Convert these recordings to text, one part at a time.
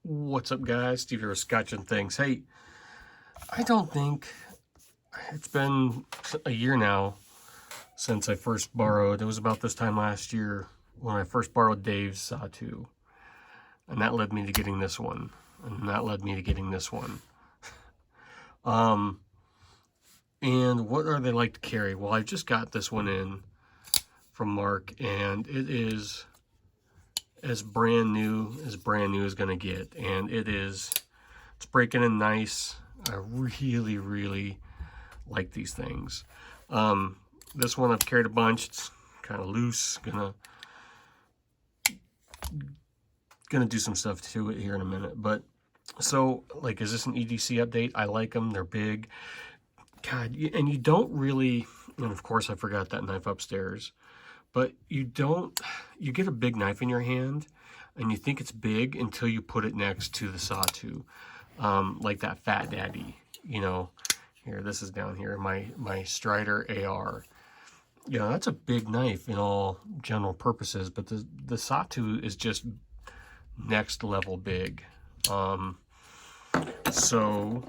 What's up, guys? Steve here with Scotch and Things. Hey, I don't think it's been a year now since I first borrowed. It was about this time last year when I first borrowed Dave's Satu, and that led me to getting this one, and that led me to getting this one. And what are they like to carry? Well, I just got this one in from Mark, and it is as brand new as gonna get, and it's breaking in nice. I really like these things. This one I've carried a bunch. It's kind of loose. Gonna do some stuff to it here in a minute. But so, like, is this an EDC update? I like them. They're big. God, and you don't really, and of course I forgot that knife upstairs. But you get a big knife in your hand and you think it's big until you put it next to the Sawtooth. Like that Fat Daddy, you know. Here, this is down here, my Strider AR. You know, that's a big knife in all general purposes, but the Sawtooth is just next level big. So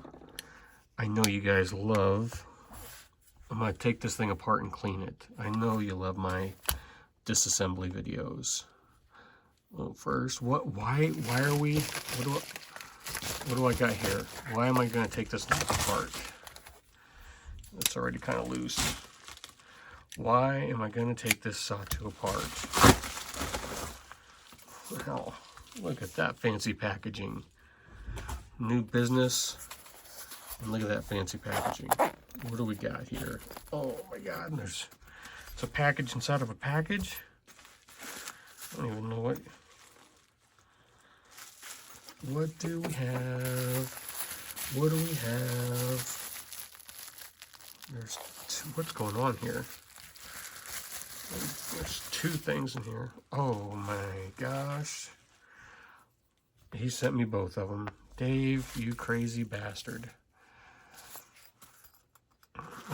I know you guys love. I'm gonna take this thing apart and clean it. I know you love my disassembly videos. Well, first, why are we, what do I got here? Why am I gonna take this knife apart? It's already kind of loose. Why am I gonna take this Sawtooth apart? Wow, look at that fancy packaging. New business, and look at that fancy packaging. What do we got here? Oh my God, it's a package inside of a package. I don't even know what do we have? What do we have? What's going on here? There's two things in here. Oh my gosh. He sent me both of them. Dave, you crazy bastard.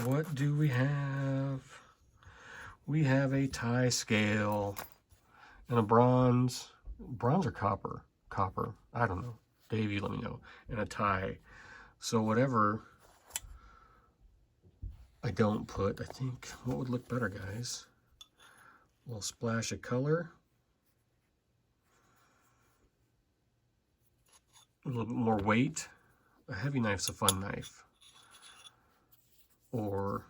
What do we have? We have a tie scale and a bronze or copper? Copper, I don't know. Dave, you let me know. And a tie. So whatever I don't put, I think, what would look better, guys? A little splash of color. A little bit more weight. A heavy knife's a fun knife. Or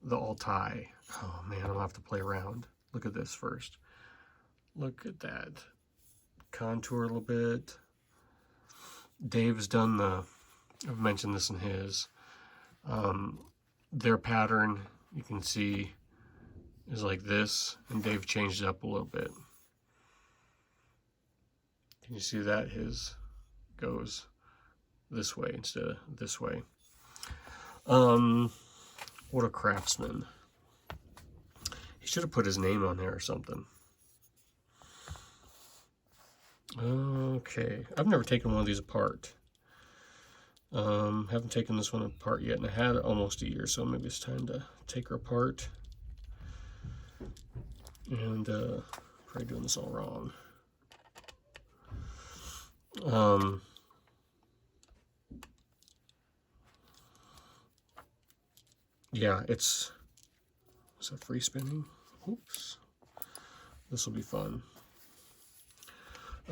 the all tie. Oh man, I'll have to play around. Look at this first. Look at that. Contour a little bit. Dave's done I've mentioned this in his. Their pattern, you can see, is like this, and Dave changed it up a little bit. Can you see that? His goes this way instead of this way. What a craftsman. He should have put his name on there or something. Okay, I've never taken one of these apart. Haven't taken this one apart yet, and I had it almost a year, so maybe it's time to take her apart. And probably doing this all wrong. Yeah, is that free spinning? Oops. This will be fun.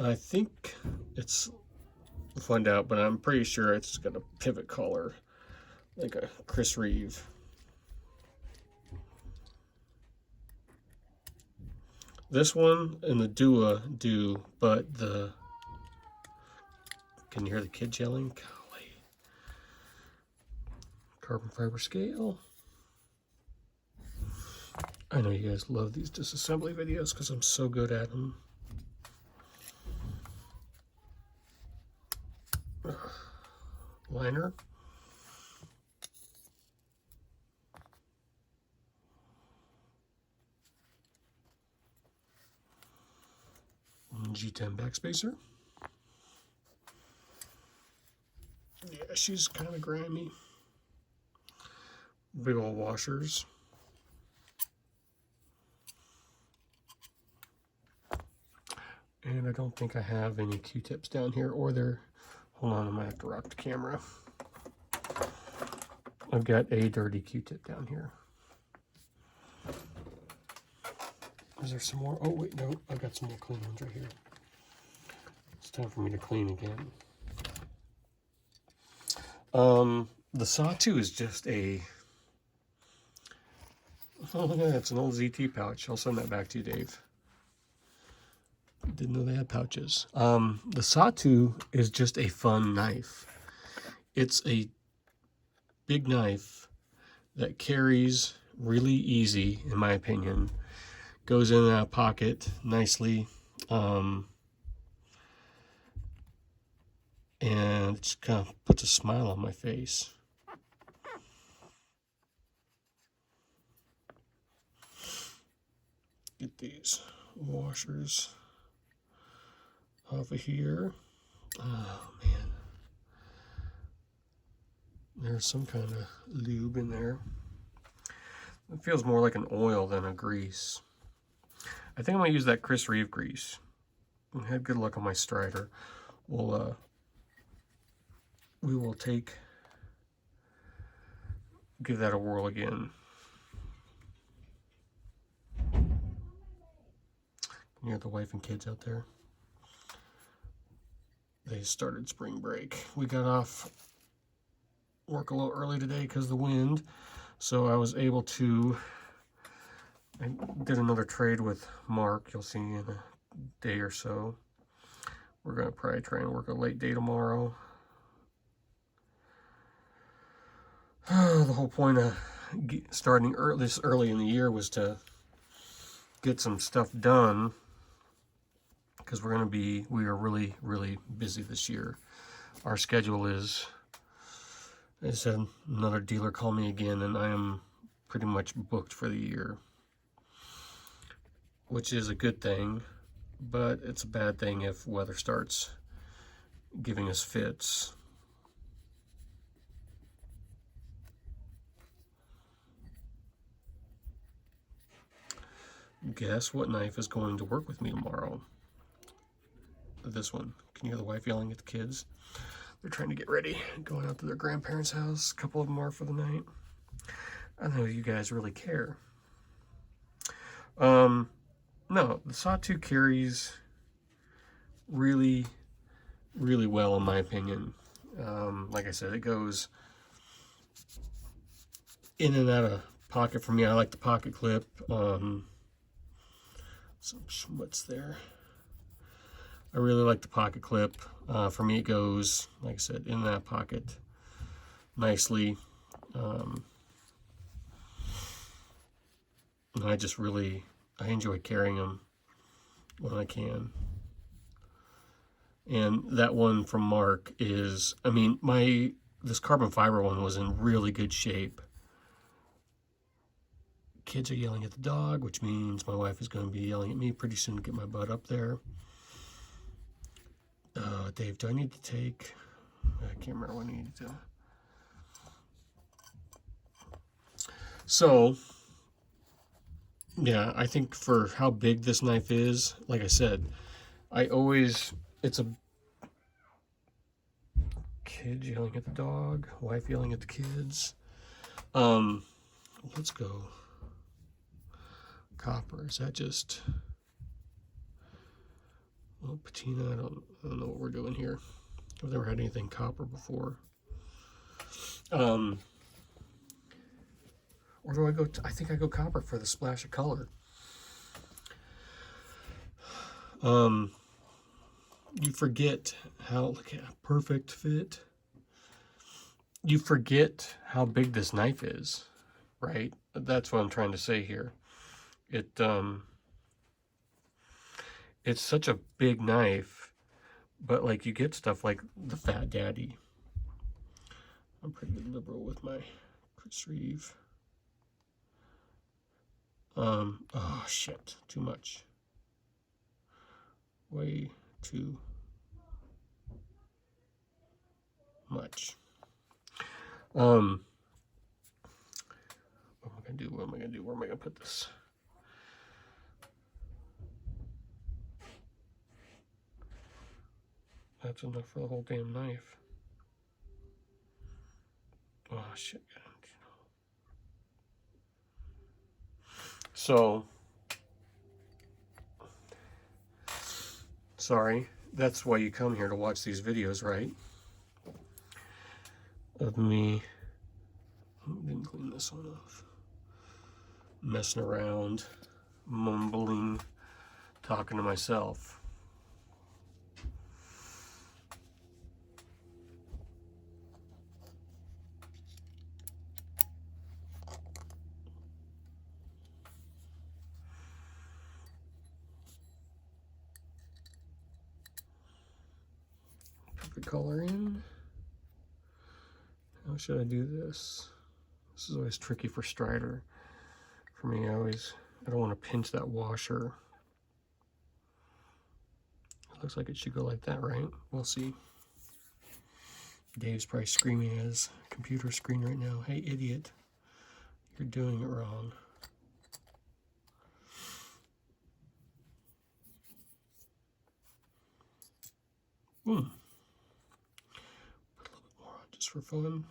I think we'll find out, but I'm pretty sure it's got a pivot collar, like a Chris Reeve. This one and the Dua do, but can you hear the kids yelling? Golly. Carbon fiber scale. I know you guys love these disassembly videos because I'm so good at them. Liner. G10 backspacer. Yeah, she's kind of grimy. Big old washers. And And I don't think I have any Q-tips down here, or they're, hold on, I might have to rock the camera. I've got a dirty Q-tip down here. Is there some more? Oh, wait, no, I've got some more clean ones right here. It's time for me to clean again. The Sawtooth is just a, oh, look at that, it's an old ZT pouch. I'll send that back to you, Dave. Didn't know they had pouches. The Sawtooth is just a fun knife. It's a big knife that carries really easy, in my opinion. Goes in that pocket nicely. And it just kind of puts a smile on my face. Get these washers off of here. Oh man, there's some kind of lube in there. It feels more like an oil than a grease. I think I'm gonna use that Chris Reeve grease. I had good luck on my Strider. We will give that a whirl again. You hear the wife and kids out there? They started spring break. We got off work a little early today because of the wind, so I was able to, I did another trade with Mark. You'll see in a day or so. We're going to probably try and work a late day tomorrow. The whole point of starting this early in the year was to get some stuff done, because we are really, really busy this year. Our schedule is, I said, another dealer called me again, and I am pretty much booked for the year, which is a good thing, but it's a bad thing if weather starts giving us fits. Guess what knife is going to work with me tomorrow? This one. Can you hear the wife yelling at the kids? They're trying to get ready, going out to their grandparents' house. A couple of them are for the night. I don't know if you guys really care. No, the Sawtooth carries really, really well, in my opinion. Like I said, it goes in and out of pocket for me. I like the pocket clip. Some schmutz there. I really like the pocket clip. For me, it goes, like I said, in that pocket nicely. And I enjoy carrying them when I can. And that one from Mark is, I mean, this carbon fiber one was in really good shape. Kids are yelling at the dog, which means my wife is going to be yelling at me pretty soon to get my butt up there. Dave, do I need to take, I can't remember what I need to. So, yeah, I think for how big this knife is, like I said, it's a kid yelling at the dog, wife yelling at the kids. Let's go copper. Is that just, well, patina? I don't know what we're doing here. I've never had anything copper before. Or do I go, I think I go copper for the splash of color. You forget how, look at a perfect fit. You forget how big this knife is, right? That's what I'm trying to say here. It's such a big knife, but like you get stuff like the Fat Daddy. I'm pretty liberal with my Chris Reeve. Oh shit, too much. Way too much. What am I gonna do? What am I gonna do? Where am I gonna put this? That's enough for the whole damn knife. Oh, shit. So, sorry. That's why you come here to watch these videos, right? Of me. Didn't clean this one off. Messing around, mumbling, talking to myself. Put the color in. How should I do this? This is always tricky for Strider. For me, I don't want to pinch that washer. It looks like it should go like that, right? We'll see. Dave's probably screaming at his computer screen right now. Hey, idiot. You're doing it wrong. Put a little bit more on just for fun.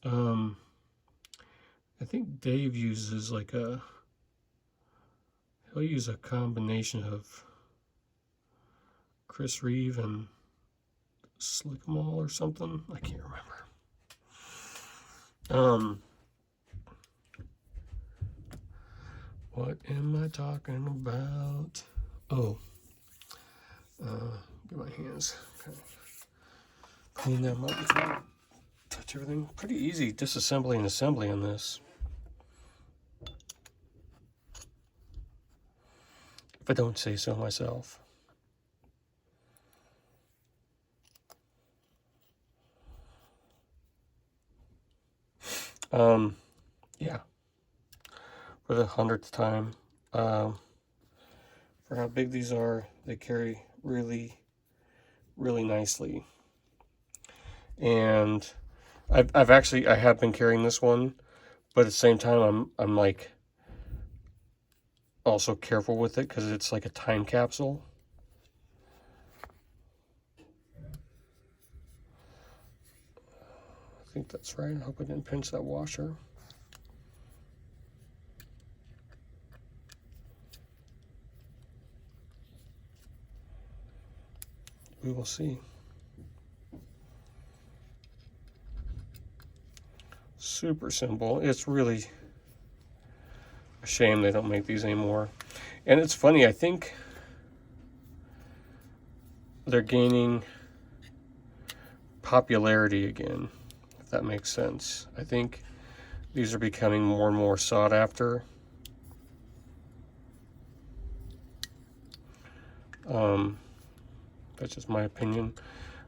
I think Dave uses he'll use a combination of Chris Reeve and Slickmall or something. I can't remember. What am I talking about? Oh, get my hands kind of clean them up before I touch everything. Pretty easy disassembly and assembly on this. If I don't say so myself. Yeah. For the 100th time. For how big these are, they carry really, really nicely. And I have been carrying this one, but at the same time, I'm like also careful with it because it's like a time capsule. I think that's right. I hope I didn't pinch that washer. We will see. Super simple. It's really a shame they don't make these anymore. And it's funny, I think they're gaining popularity again, if that makes sense. I think these are becoming more and more sought after. That's just my opinion.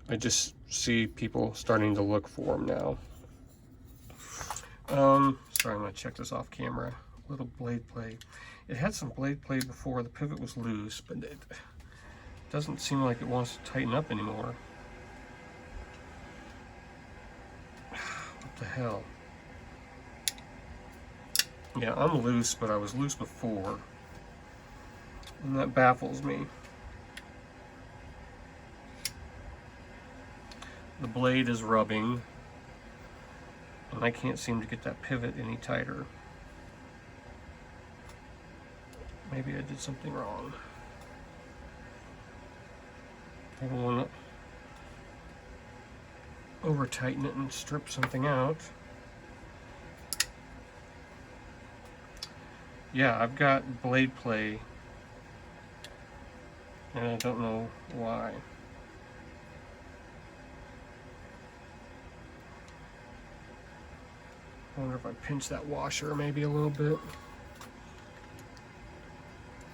I just see people starting to look for them now. Sorry, I'm going to check this off camera. Little blade play. It had some blade play before. The pivot was loose, but it doesn't seem like it wants to tighten up anymore. What the hell? Yeah, I'm loose, but I was loose before. And that baffles me. The blade is rubbing, and I can't seem to get that pivot any tighter. Maybe I did something wrong. I don't want to over tighten it and strip something out. Yeah, I've got blade play, and I don't know why. I wonder if I pinch that washer maybe a little bit.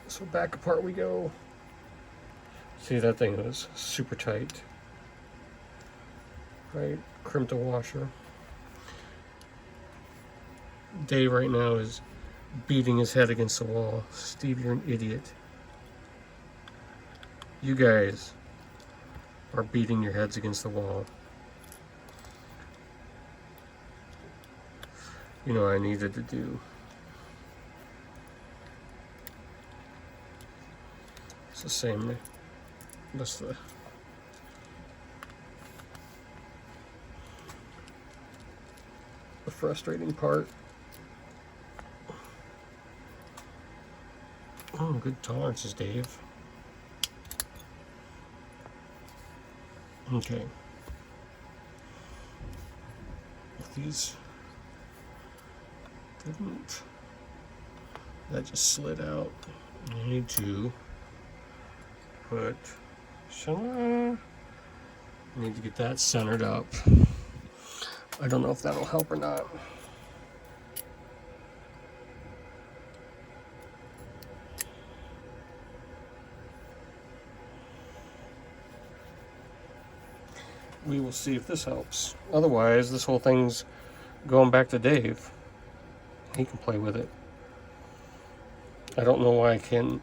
So back apart we go. See, that thing was super tight. Right, crimped a washer. Dave right now is beating his head against the wall. Steve, you're an idiot. You guys are beating your heads against the wall. You know what I needed to do. It's the same That's the frustrating part. Oh, good tolerances, Dave. Okay. If these didn't, that just slid out. I need to put, I need to get that centered up. I don't know if that'll help or not. We will see if this helps. Otherwise, this whole thing's going back to Dave. He can play with it. I don't know why I can't.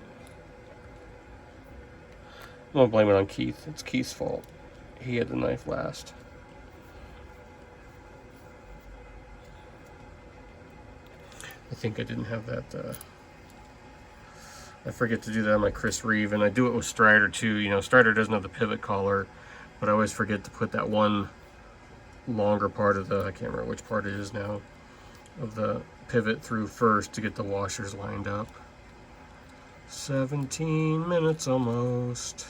I'm gonna blame it on Keith. It's Keith's fault. He had the knife last. I think I didn't have that. I forget to do that on my Chris Reeve, and I do it with Strider too. You know, Strider doesn't have the pivot collar, but I always forget to put that one longer part of the, I can't remember which part it is now, of the pivot through first to get the washers lined up. 17 minutes almost.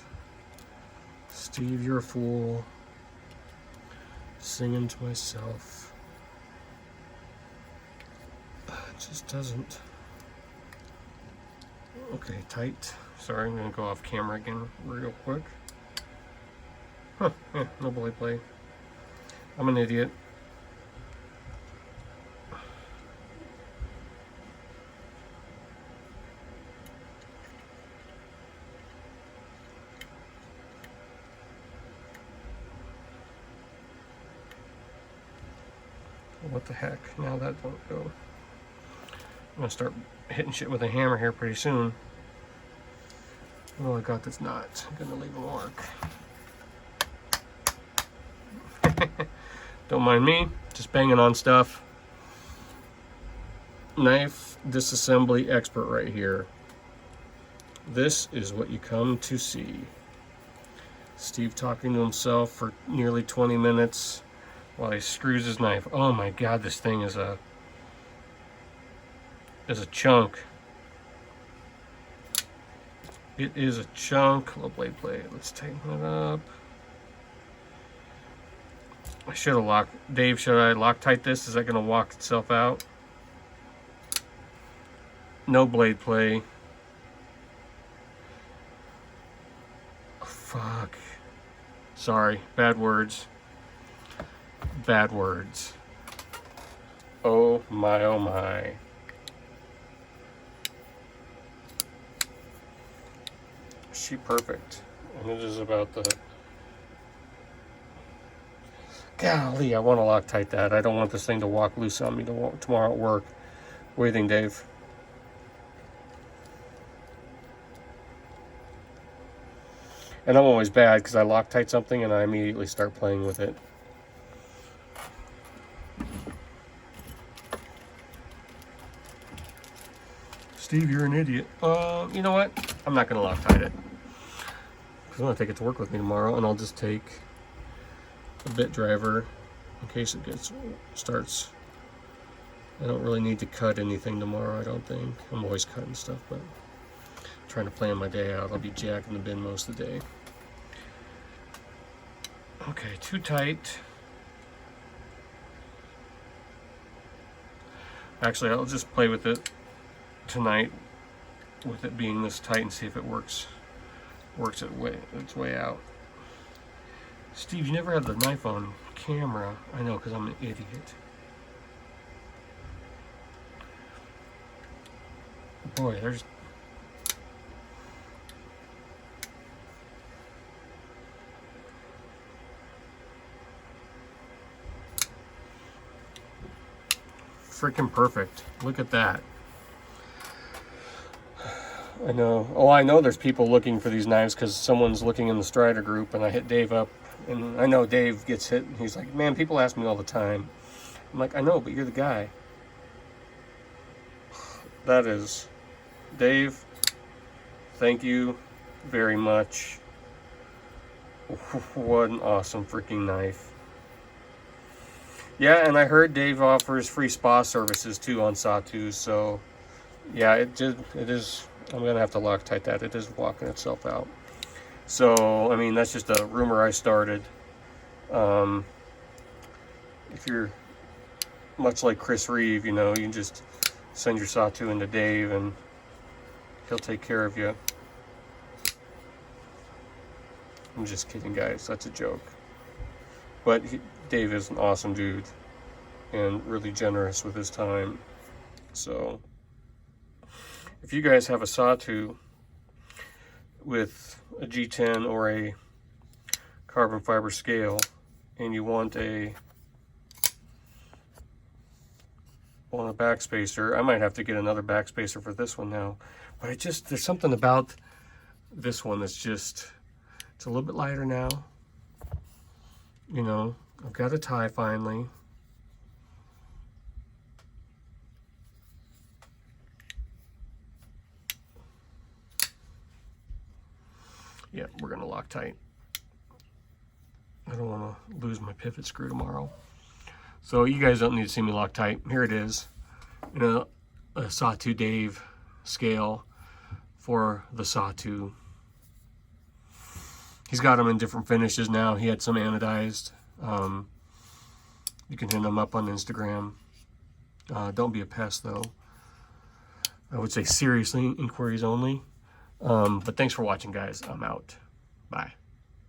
Steve, you're a fool. Singing to myself. It just doesn't. Okay, tight. Sorry, I'm gonna go off camera again real quick. Huh, yeah, no blade play. I'm an idiot. What the heck? Now that won't go. I'm gonna start hitting shit with a hammer here pretty soon. Oh, I got this knot. I'm gonna leave a mark. Don't mind me, just banging on stuff. Knife disassembly expert right here. This is what you come to see. Steve talking to himself for nearly 20 minutes while he screws his knife. Oh my god, this thing is a chunk. It is a chunk. Low blade plate. Let's tighten it up. I should have locked. Dave, should I Loctite this? Is that going to walk itself out? No blade play. Oh, fuck. Sorry. Bad words. Bad words. Oh my, oh my. She perfect. And it is about the... Golly, I want to Loctite that. I don't want this thing to walk loose on me tomorrow at work. What do you think, Dave? And I'm always bad because I Loctite something and I immediately start playing with it. Steve, you're an idiot. You know what? I'm not going to Loctite it. Because I'm going to take it to work with me tomorrow, and I'll just take a bit driver in case it starts. I don't really need to cut anything tomorrow, I don't think. I'm always cutting stuff, but I'm trying to plan my day out. I'll be jacking the bin most of the day. Okay, too tight. Actually, I'll just play with it tonight with it being this tight and see if it works its way out. Steve, you never had the knife on camera. I know, because I'm an idiot. Boy, there's... freaking perfect. Look at that. I know. Oh, I know there's people looking for these knives because someone's looking in the Strider group, and I hit Dave up, and I know Dave gets hit, and he's like, man, people ask me all the time. I'm like, I know, but you're the guy. That is... Dave, thank you very much. What an awesome freaking knife. Yeah, and I heard Dave offers free spa services too on Sawtooth, so yeah, it is, I'm gonna have to Loctite that. It is walking itself out. So, I mean, that's just a rumor I started. If you're much like Chris Reeve, you know, you can just send your Sawtooth into Dave and he'll take care of you. I'm just kidding, guys. That's a joke. But Dave is an awesome dude and really generous with his time. So if you guys have a Sawtooth with a G10 or a carbon fiber scale and you want a backspacer, I might have to get another backspacer for this one now. But there's something about this one that's just, it's a little bit lighter now. You know, I've got a tie finally. Yeah, we're gonna Loctite. I don't want to lose my pivot screw tomorrow. So you guys don't need to see me Loctite. Here it is. You know, a Sawtooth Dave scale for the Sawtooth. He's got them in different finishes now. He had some anodized. You can hit him up on Instagram. Don't be a pest though. I would say seriously, inquiries only. But thanks for watching, guys. I'm out. Bye.